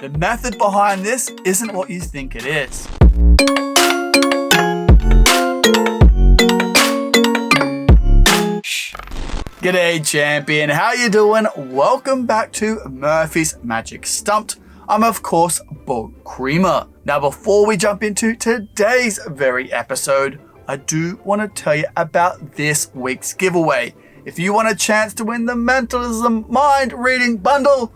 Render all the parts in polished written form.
The method behind this isn't what you think it is. G'day champion, how you doing? Welcome back to Murphy's Magic Stumped. I'm of course Beau Creamer. Now before we jump into today's very episode, I do want to tell you about this week's giveaway. If you want a chance to win the Mentalism Mind Reading Bundle,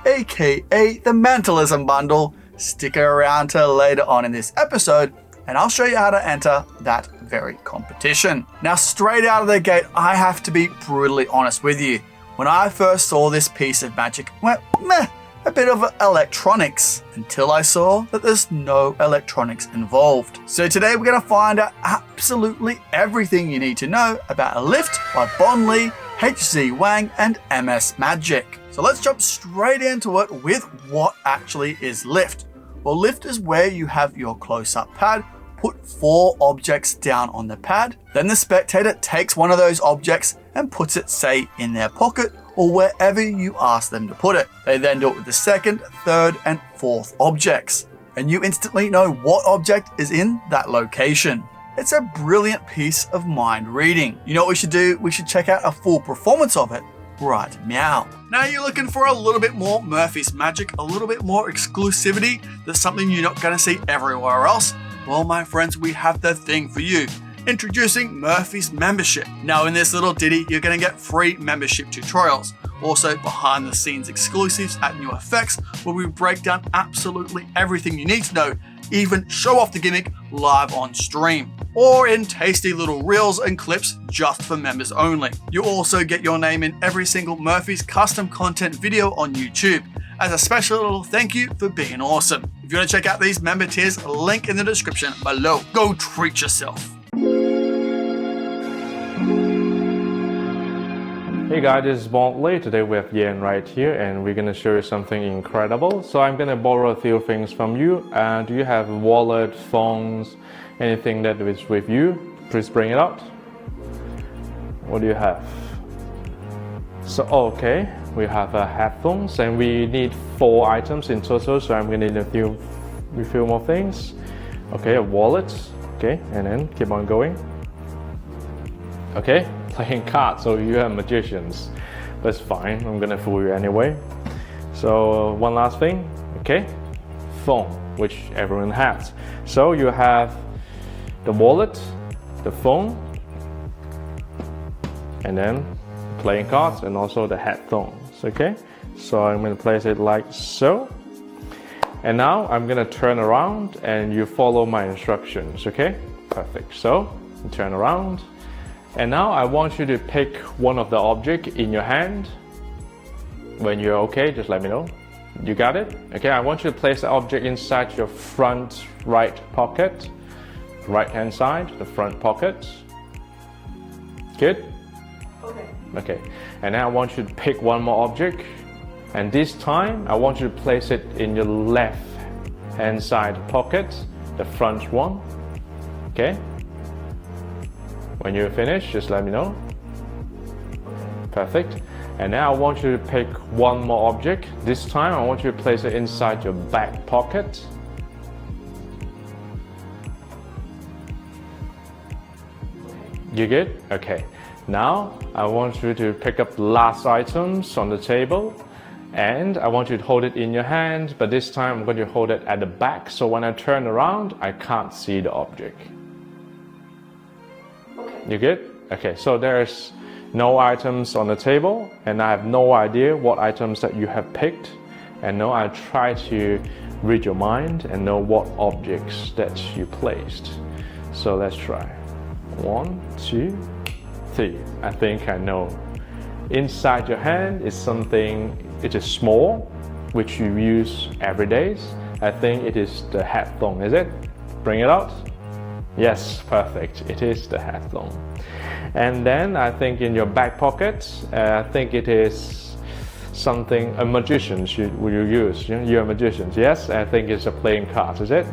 aka the Mentalism Bundle, stick around till later on in this episode and I'll show you how to enter that very competition. Now straight out of the gate, I have to be brutally honest with you. When I first saw this piece of magic, I went meh, a bit of electronics, until I saw that there's no electronics involved. So today we're going to find out absolutely everything you need to know about Lift by Bon Lee, HZ Wang and MS Magic. So let's jump straight into it with what actually is Lift. Well, Lift is where you have your close-up pad, put 4 objects down on the pad, then the spectator takes one of those objects and puts it, say, in their pocket or wherever you ask them to put it. They then do it with the second, third, and fourth objects, and you instantly know what object is in that location. It's a brilliant piece of mind reading. You know what we should do? We should check out a full performance of it right meow. Now you're looking for a little bit more Murphy's Magic, a little bit more exclusivity, that's something you're not going to see everywhere else. Well, my friends, we have the thing for you. Introducing Murphy's Membership. Now in this little ditty, you're going to get free membership tutorials. Also behind the scenes exclusives at New Effects, where we break down absolutely everything you need to know, even show off the gimmick live on stream. Or in tasty little reels and clips just for members only. You also get your name in every single Murphy's custom content video on YouTube, as a special little thank you for being awesome. If you want to check out these member tiers, link in the description below. Go treat yourself. Hey guys, this is Bon Lee. Today we have Yan right here and we're going to show you something incredible. So I'm going to borrow a few things from you. Do you have wallet, phones, anything that is with you? Please bring it out. What do you have? So okay, we have headphones and we need 4 items in total, so I'm going to need a few more things. Okay, a wallet. Okay, and then keep on going. Okay, playing cards, so you are magicians. That's fine, I'm gonna fool you anyway. So one last thing, okay, phone, which everyone has. So you have the wallet, the phone, and then playing cards, and also the headphones, okay? So I'm gonna place it like so. And now I'm gonna turn around and you follow my instructions, okay? Perfect, so turn around. And now I want you to pick one of the objects in your hand. When you're okay, just let me know. You got it? Okay, I want you to place the object inside your front right pocket. Right hand side, the front pocket. Good? Okay. Okay, and now I want you to pick one more object. And this time, I want you to place it in your left hand side pocket, the front one. Okay? When you're finished, just let me know. Perfect. And now I want you to pick one more object. This time I want you to place it inside your back pocket. You good? Okay. Now I want you to pick up the last items on the table. And I want you to hold it in your hand, but this time I'm going to hold it at the back, so when I turn around, I can't see the object. You good? Okay, so there's no items on the table and I have no idea what items that you have picked, and now I try to read your mind and know what objects that you placed. So let's try. 1, 2, 3. I think I know. Inside your hand is something, it is small, which you use every day. I think it is the headphone, is it? Bring it out. Yes, perfect. It is the headphone. And then I think in your back pocket, I think it is something a magician will you use. You're a magician. Yes, I think it's a playing cards. Is it?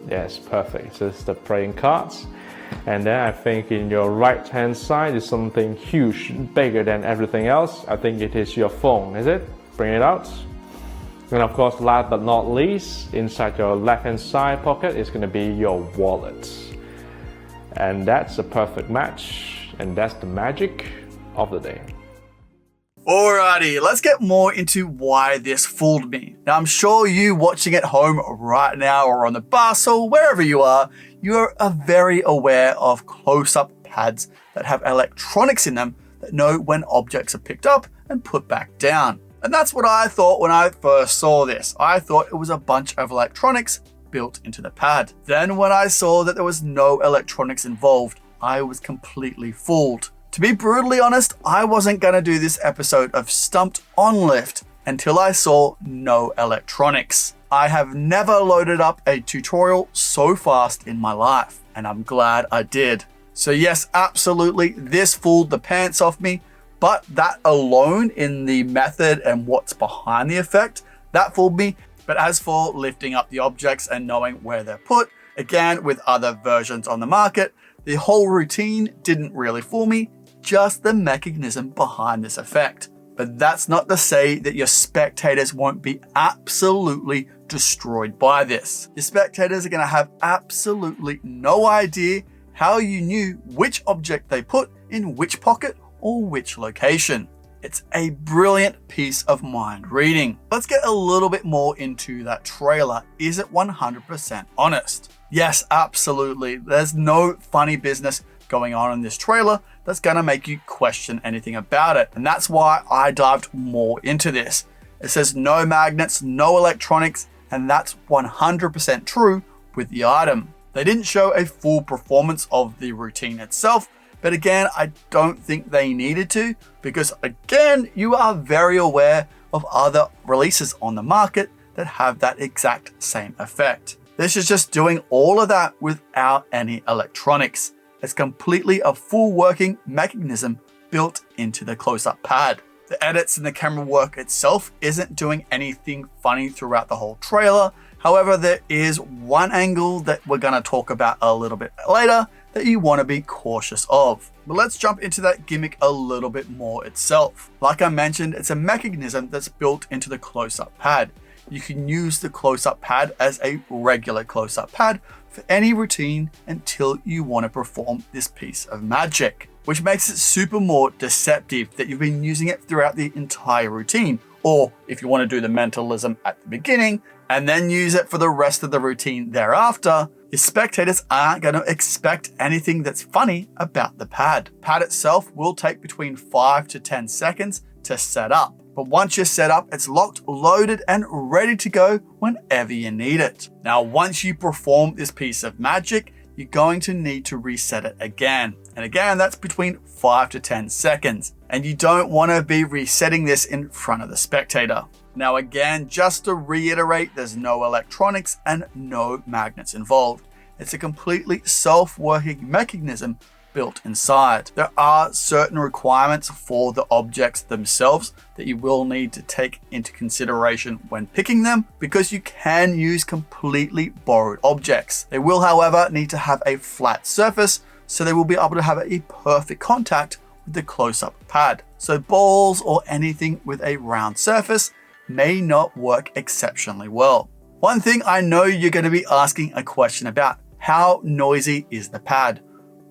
Yes, perfect. So it's the playing cards. And then I think in your right hand side is something huge, bigger than everything else. I think it is your phone. Is it? Bring it out. And of course, last but not least, inside your left-hand side pocket is going to be your wallet. And that's a perfect match, and that's the magic of the day. Alrighty, let's get more into why this fooled me. Now, I'm sure you watching at home right now or on the bus or wherever you are very aware of close-up pads that have electronics in them that know when objects are picked up and put back down. And that's what I thought when I first saw this. I thought it was a bunch of electronics built into the pad. Then when I saw that there was no electronics involved, I was completely fooled. To be brutally honest, I wasn't going to do this episode of Stumped on Lift until I saw no electronics. I have never loaded up a tutorial so fast in my life, and I'm glad I did. So yes, absolutely, this fooled the pants off me, but that alone in the method and what's behind the effect, that fooled me. But as for lifting up the objects and knowing where they're put, again, with other versions on the market, the whole routine didn't really fool me, just the mechanism behind this effect. But that's not to say that your spectators won't be absolutely destroyed by this. Your spectators are going to have absolutely no idea how you knew which object they put in which pocket or which location. It's a brilliant piece of mind reading. Let's get a little bit more into that trailer. Is it 100% honest? Yes, absolutely. There's no funny business going on in this trailer that's going to make you question anything about it. And that's why I dived more into this. It says no magnets, no electronics, and that's 100% true with the item. They didn't show a full performance of the routine itself, but again, I don't think they needed to, because again, you are very aware of other releases on the market that have that exact same effect. This is just doing all of that without any electronics. It's completely a full working mechanism built into the close-up pad. The edits and the camera work itself isn't doing anything funny throughout the whole trailer. However, there is one angle that we're going to talk about a little bit later that you want to be cautious of. But let's jump into that gimmick a little bit more itself. Like I mentioned, it's a mechanism that's built into the close-up pad. You can use the close-up pad as a regular close-up pad for any routine until you want to perform this piece of magic, which makes it super more deceptive that you've been using it throughout the entire routine. Or if you want to do the mentalism at the beginning and then use it for the rest of the routine thereafter, your spectators aren't going to expect anything that's funny about the pad. Pad itself will take between 5 to 10 seconds to set up. But once you're set up, it's locked, loaded, and ready to go whenever you need it. Now, once you perform this piece of magic, you're going to need to reset it again. And again, that's between 5 to 10 seconds. And you don't want to be resetting this in front of the spectator. Now again, just to reiterate, there's no electronics and no magnets involved. It's a completely self-working mechanism built inside. There are certain requirements for the objects themselves that you will need to take into consideration when picking them, because you can use completely borrowed objects. They will, however, need to have a flat surface, so they will be able to have a perfect contact with the close-up pad. So balls or anything with a round surface may not work exceptionally well. One thing I know you're going to be asking a question about: how noisy is the pad?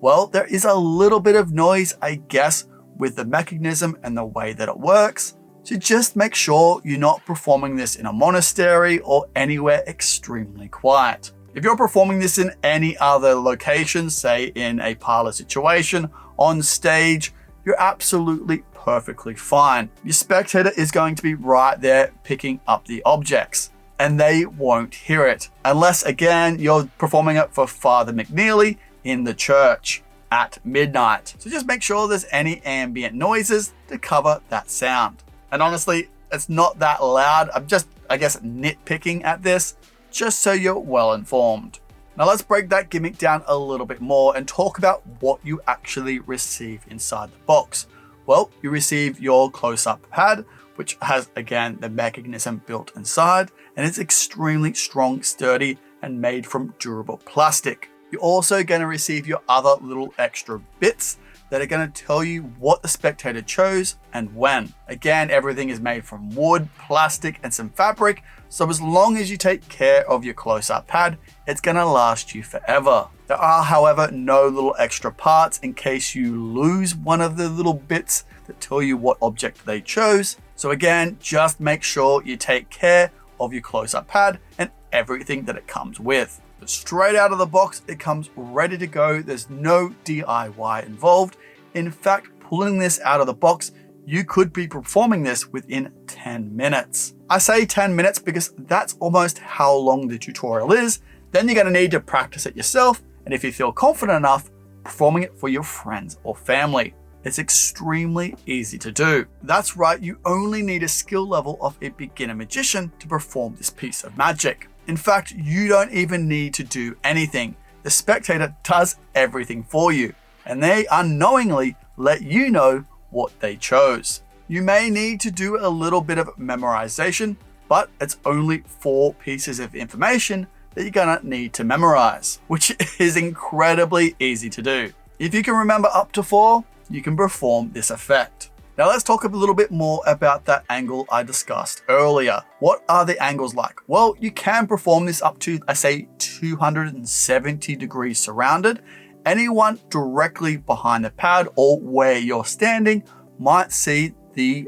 Well, there is a little bit of noise, I guess, with the mechanism and the way that it works. So just make sure you're not performing this in a monastery or anywhere extremely quiet. If you're performing this in any other location, say in a parlor situation, on stage, you're absolutely perfectly fine. Your spectator is going to be right there picking up the objects, and they won't hear it. Unless, again, you're performing it for Father McNeely in the church at midnight. So just make sure there's any ambient noises to cover that sound. And honestly, it's not that loud. I'm just, I guess, nitpicking at this, just so you're well informed. Now let's break that gimmick down a little bit more and talk about what you actually receive inside the box. Well, you receive your close-up pad, which has, again, the mechanism built inside, and it's extremely strong, sturdy, and made from durable plastic. You're also going to receive your other little extra bits that are going to tell you what the spectator chose and when. Again, everything is made from wood, plastic, and some fabric, so as long as you take care of your close-up pad, it's going to last you forever. There are, however, no little extra parts in case you lose one of the little bits that tell you what object they chose. So again, just make sure you take care of your close-up pad and everything that it comes with. But straight out of the box, it comes ready to go. There's no DIY involved. In fact, pulling this out of the box, you could be performing this within 10 minutes. I say 10 minutes because that's almost how long the tutorial is. Then you're going to need to practice it yourself, and if you feel confident enough, performing it for your friends or family. It's extremely easy to do. That's right, you only need a skill level of a beginner magician to perform this piece of magic. In fact, you don't even need to do anything. The spectator does everything for you, and they unknowingly let you know what they chose. You may need to do a little bit of memorization, but it's only 4 pieces of information that you're gonna need to memorize, which is incredibly easy to do. If you can remember up to 4, you can perform this effect. Now let's talk a little bit more about that angle I discussed earlier. What are the angles like? Well, you can perform this up to, I say, 270 degrees surrounded. Anyone directly behind the pad or where you're standing might see the,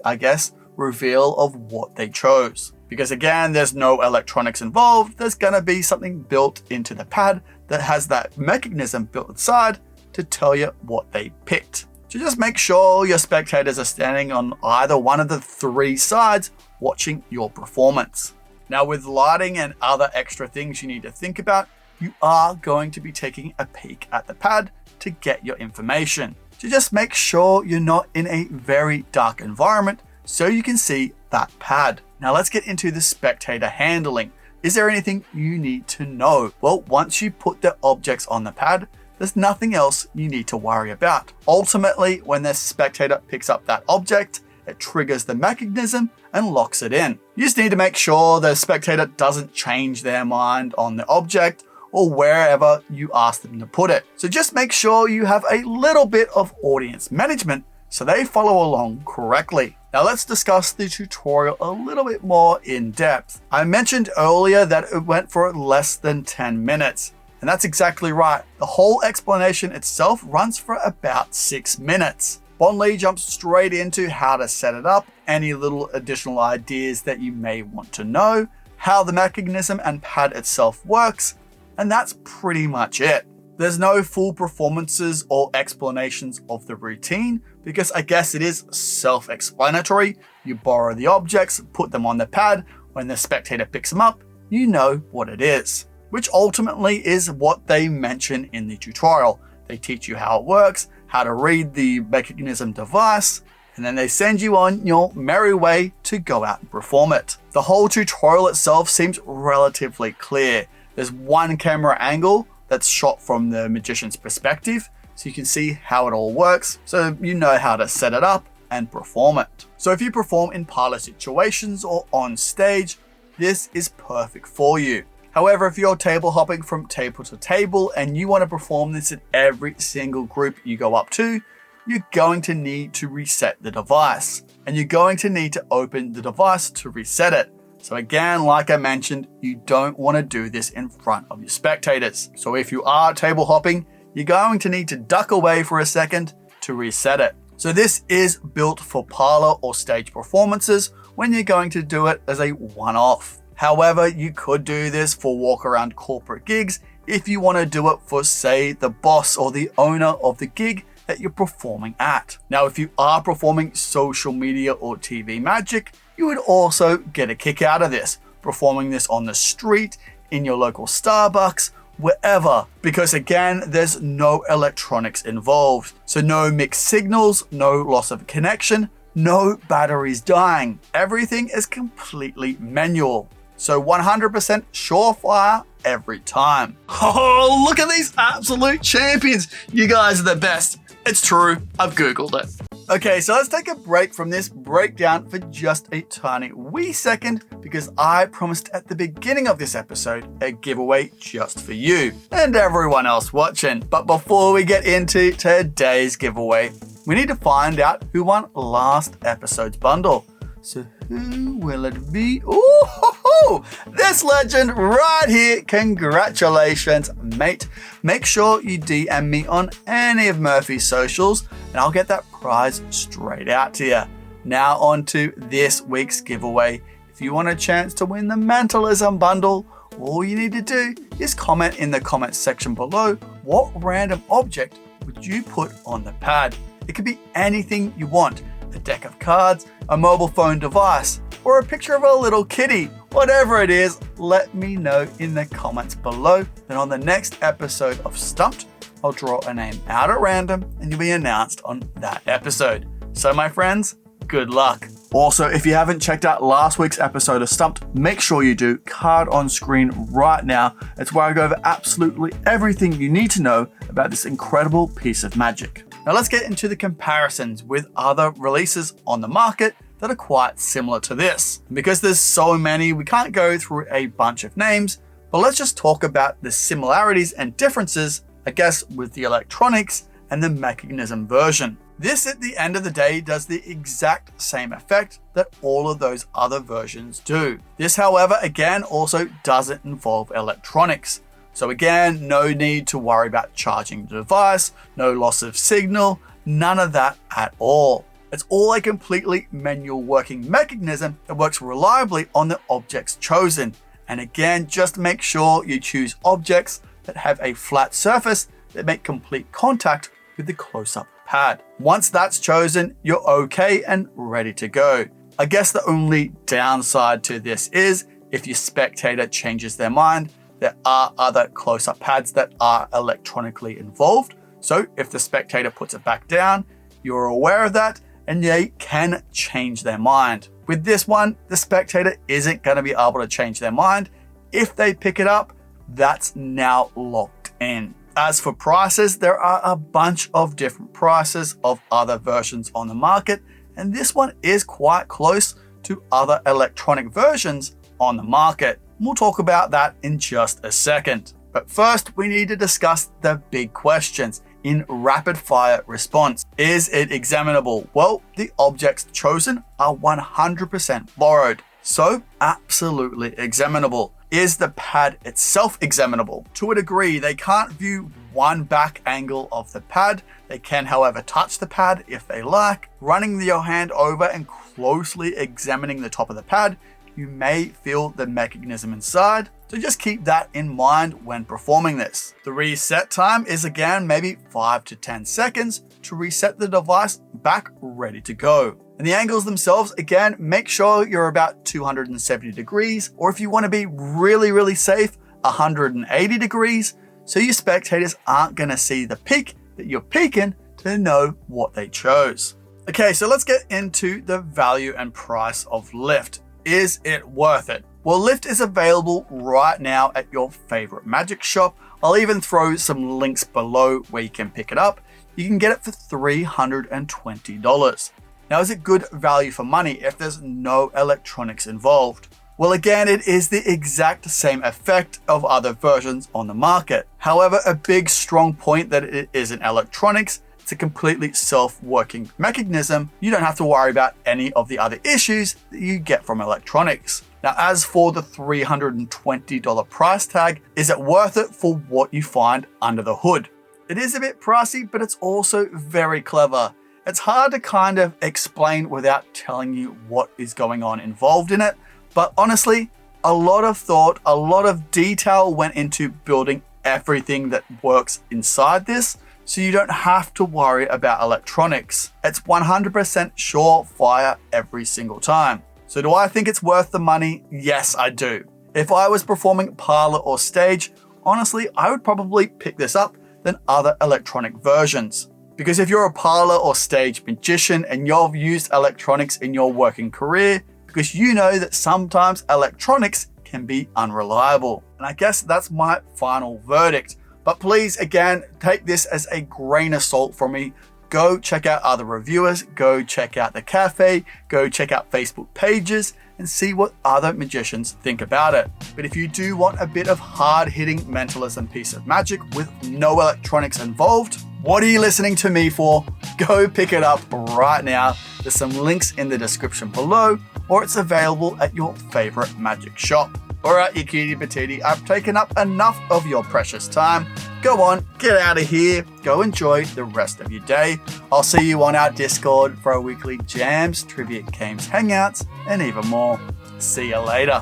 reveal of what they chose. Because again, there's no electronics involved. There's gonna be something built into the pad that has that mechanism built inside to tell you what they picked. So just make sure your spectators are standing on either one of the 3 sides watching your performance. Now with lighting and other extra things you need to think about, you are going to be taking a peek at the pad to get your information. So just make sure you're not in a very dark environment so you can see that pad. Now let's get into the spectator handling. Is there anything you need to know? Well, once you put the objects on the pad, there's nothing else you need to worry about. Ultimately, when the spectator picks up that object, it triggers the mechanism and locks it in. You just need to make sure the spectator doesn't change their mind on the object or wherever you ask them to put it. So just make sure you have a little bit of audience management so they follow along correctly. Now let's discuss the tutorial a little bit more in depth. I mentioned earlier that it went for less than 10 minutes. And that's exactly right. The whole explanation itself runs for about 6 minutes. Bon Lee jumps straight into how to set it up, any little additional ideas that you may want to know, how the mechanism and pad itself works, and that's pretty much it. There's no full performances or explanations of the routine because I guess it is self-explanatory. You borrow the objects, put them on the pad. When the spectator picks them up, you know what it is, which ultimately is what they mention in the tutorial. They teach you how it works, how to read the mechanism device, and then they send you on your merry way to go out and perform it. The whole tutorial itself seems relatively clear. There's one camera angle that's shot from the magician's perspective, so you can see how it all works, so you know how to set it up and perform it. So if you perform in parlor situations or on stage, this is perfect for you. However, if you're table hopping from table to table and you want to perform this in every single group you go up to, you're going to need to reset the device, and you're going to need to open the device to reset it. So again, like I mentioned, you don't want to do this in front of your spectators. So if you are table hopping, you're going to need to duck away for a second to reset it. So this is built for parlor or stage performances when you're going to do it as a one-off. However, you could do this for walk around corporate gigs if you want to do it for, say, the boss or the owner of the gig that you're performing at. Now, if you are performing social media or TV magic, you would also get a kick out of this, performing this on the street, in your local Starbucks, wherever, because again, there's no electronics involved. So no mixed signals, no loss of connection, no batteries dying. Everything is completely manual. So 100% surefire every time. Oh, look at these absolute champions. You guys are the best. It's true, I've Googled it. Okay, so let's take a break from this breakdown for just a tiny wee second, because I promised at the beginning of this episode a giveaway just for you and everyone else watching. But before we get into today's giveaway, we need to find out who won last episode's bundle. So who will it be? Ooh, this legend right here. Congratulations, mate. Make sure you DM me on any of Murphy's socials and I'll get that prize straight out to you. Now on to this week's giveaway. If you want a chance to win the Mentalism bundle, all you need to do is comment in the comments section below what random object would you put on the pad. It could be anything you want. A deck of cards, a mobile phone device, or a picture of a little kitty. Whatever it is, let me know in the comments below. Then on the next episode of Stumped, I'll draw a name out at random and you'll be announced on that episode. So my friends, good luck. Also, if you haven't checked out last week's episode of Stumped, make sure you do. Card on screen right now. It's where I go over absolutely everything you need to know about this incredible piece of magic. Now let's get into the comparisons with other releases on the market that are quite similar to this. Because there's so many, we can't go through a bunch of names, but let's just talk about the similarities and differences, I guess, with the electronics and the mechanism version. This, at the end of the day, does the exact same effect that all of those other versions do. This, however, again, also doesn't involve electronics. So again, no need to worry about charging the device, no loss of signal, none of that at all. It's all a completely manual working mechanism that works reliably on the objects chosen. And again, just make sure you choose objects that have a flat surface that make complete contact with the close-up pad. Once that's chosen, you're okay and ready to go. I guess the only downside to this is if your spectator changes their mind, there are other close-up pads that are electronically involved. So if the spectator puts it back down, you're aware of that and they can change their mind. With this one, the spectator isn't going to be able to change their mind. If they pick it up, that's now locked in. As for prices, there are a bunch of different prices of other versions on the market, and this one is quite close to other electronic versions on the market. We'll talk about that in just a second. But first, we need to discuss the big questions in rapid fire response. Is it examinable? Well, the objects chosen are 100% borrowed, so absolutely examinable. Is the pad itself examinable? To a degree, they can't view one back angle of the pad. They can, however, touch the pad if they like. Running your hand over and closely examining the top of the pad, you may feel the mechanism inside. So just keep that in mind when performing this. The reset time is again maybe 5 to 10 seconds to reset the device back ready to go. And the angles themselves, again, make sure you're about 270 degrees, or if you want to be really safe, 180 degrees, so your spectators aren't going to see the peak that you're peaking to know what they chose. Okay, so let's get into the value and price of Lift. Is it worth it? Well, Lift is available right now at your favorite magic shop. I'll even throw some links below where you can pick it up. You can get it for $320. Now, is it good value for money if there's no electronics involved? Well, again, it is the exact same effect of other versions on the market. However, a big strong point that it isn't electronics. It's a completely self-working mechanism. You don't have to worry about any of the other issues that you get from electronics. Now, as for the $320 price tag, is it worth it for what you find under the hood? It is a bit pricey, but it's also very clever. It's hard to kind of explain without telling you what is going on involved in it. But honestly, a lot of thought, a lot of detail went into building everything that works inside this, so you don't have to worry about electronics. It's 100% surefire every single time. So do I think it's worth the money? Yes, I do. If I was performing parlor or stage, honestly, I would probably pick this up than other electronic versions. Because if you're a parlor or stage magician and you've used electronics in your working career, because you know that sometimes electronics can be unreliable. And I guess that's my final verdict. But please, again, take this as a grain of salt from me. Go check out other reviewers, go check out the cafe, go check out Facebook pages, and see what other magicians think about it. But if you do want a bit of hard-hitting mentalism piece of magic with no electronics involved, what are you listening to me for? Go pick it up right now. There's some links in the description below, or it's available at your favorite magic shop. All right, you cutie patootie, I've taken up enough of your precious time. Go on, get out of here. Go enjoy the rest of your day. I'll see you on our Discord for our weekly jams, trivia games, hangouts, and even more. See you later.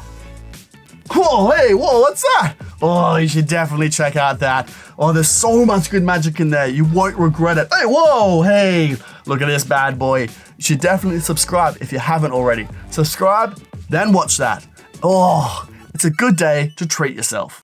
Whoa, hey, whoa, what's that? Oh, you should definitely check out that. Oh, there's so much good magic in there. You won't regret it. Hey, whoa, hey, look at this bad boy. You should definitely subscribe if you haven't already. Subscribe, then watch that. Oh, it's a good day to treat yourself.